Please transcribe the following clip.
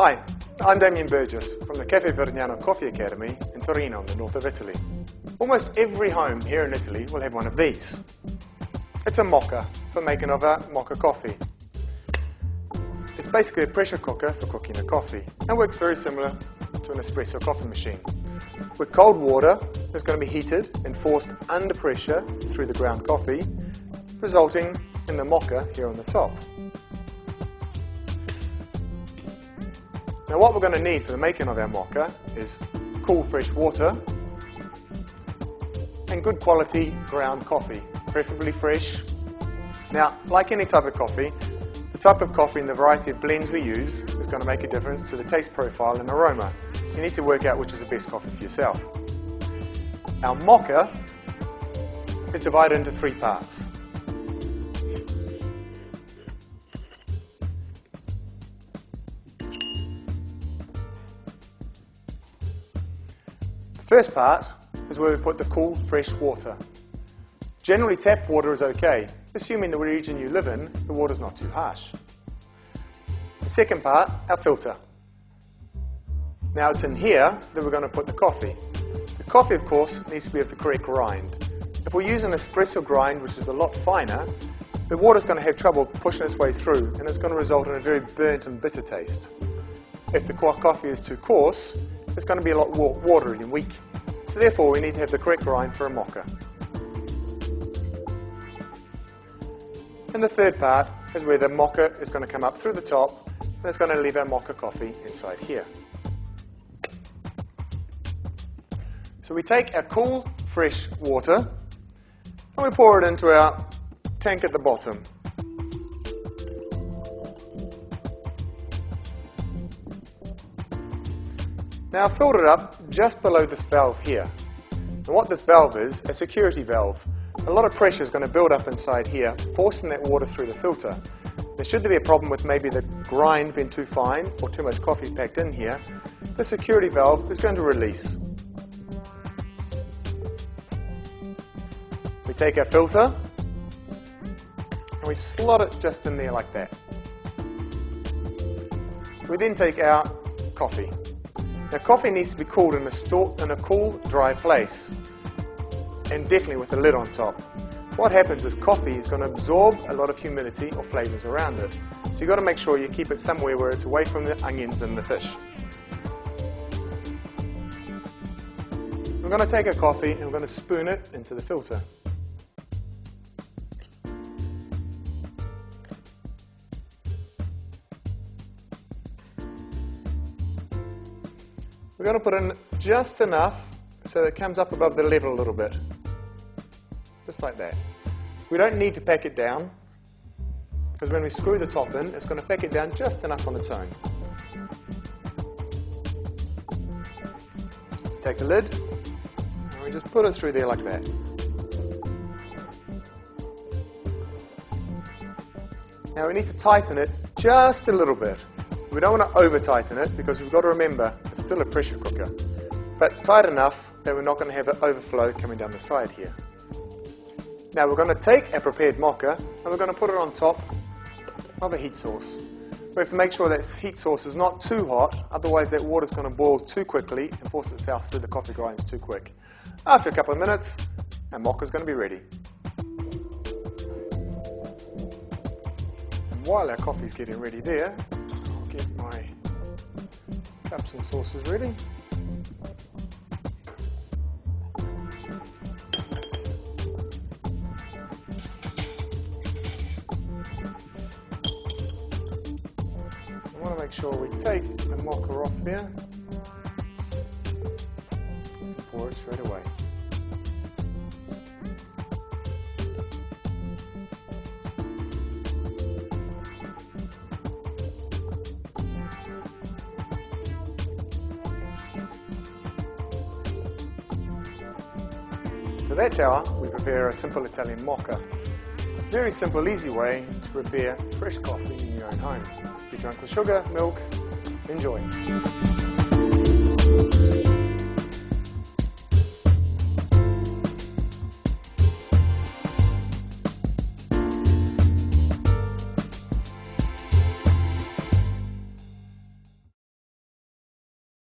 Hi, I'm Damien Burgess from the Caffé Vergnano Coffee Academy in Torino in the north of Italy. Almost every home here in Italy will have one of these. It's a Moka for making of a Moka coffee. It's basically a pressure cooker for cooking a coffee and works very similar to an espresso coffee machine. With cold water that's going to be heated and forced under pressure through the ground coffee, resulting in the Moka here on the top. Now what we're going to need for the making of our Moka is cool fresh water and good quality ground coffee, preferably fresh. Now, like any type of coffee, the type of coffee and the variety of blends we use is going to make a difference to the taste profile and aroma. So you need to work out which is the best coffee for yourself. Our Moka is divided into 3 parts. The first part is where we put the cool, fresh water. Generally, tap water is okay, assuming the region you live in, the water is not too harsh. The second part, our filter. Now it's in here that we're going to put the coffee. The coffee, of course, needs to be of the correct grind. If we use an espresso grind, which is a lot finer, the water is going to have trouble pushing its way through, and it's going to result in a very burnt and bitter taste. If the coffee is too coarse, it's going to be a lot watery and weak. So therefore, we need to have the correct grind for a Moka. And the third part is where the Moka is going to come up through the top, and it's going to leave our Moka coffee inside here. So we take our cool, fresh water, and we pour it into our tank at the bottom. Now I've filled it up just below this valve here. And what this valve is, a security valve. A lot of pressure is going to build up inside here, forcing that water through the filter. There should be a problem with maybe the grind being too fine or too much coffee packed in here, the security valve is going to release. We take our filter and we slot it just in there like that. We then take our coffee. Now coffee needs to be cooled in a cool, dry place, and definitely with a lid on top. What happens is coffee is going to absorb a lot of humidity or flavours around it. So you've got to make sure you keep it somewhere where it's away from the onions and the fish. We're going to take our coffee and we're going to spoon it into the filter. We're going to put in just enough so that it comes up above the level a little bit. Just like that. We don't need to pack it down, because when we screw the top in, it's going to pack it down just enough on its own. Take the lid, and we just put it through there like that. Now we need to tighten it just a little bit. We don't want to over tighten it, because we've got to remember it's still a pressure cooker, but tight enough that we're not going to have an overflow coming down the side here. Now we're going to take our prepared Moka and we're going to put it on top of a heat source. We have to make sure that heat source is not too hot, otherwise that water is going to boil too quickly and force itself through the coffee grinds too quick. After a couple of minutes, our Moka is going to be ready. And while our coffee is getting ready there, I'll get my cups and saucers ready. I want to make sure we take the Moka off there and pour it straight away. So that's how we prepare a simple Italian Moka. Very simple, easy way to prepare fresh coffee in your own home. Be drunk with sugar, milk, enjoy.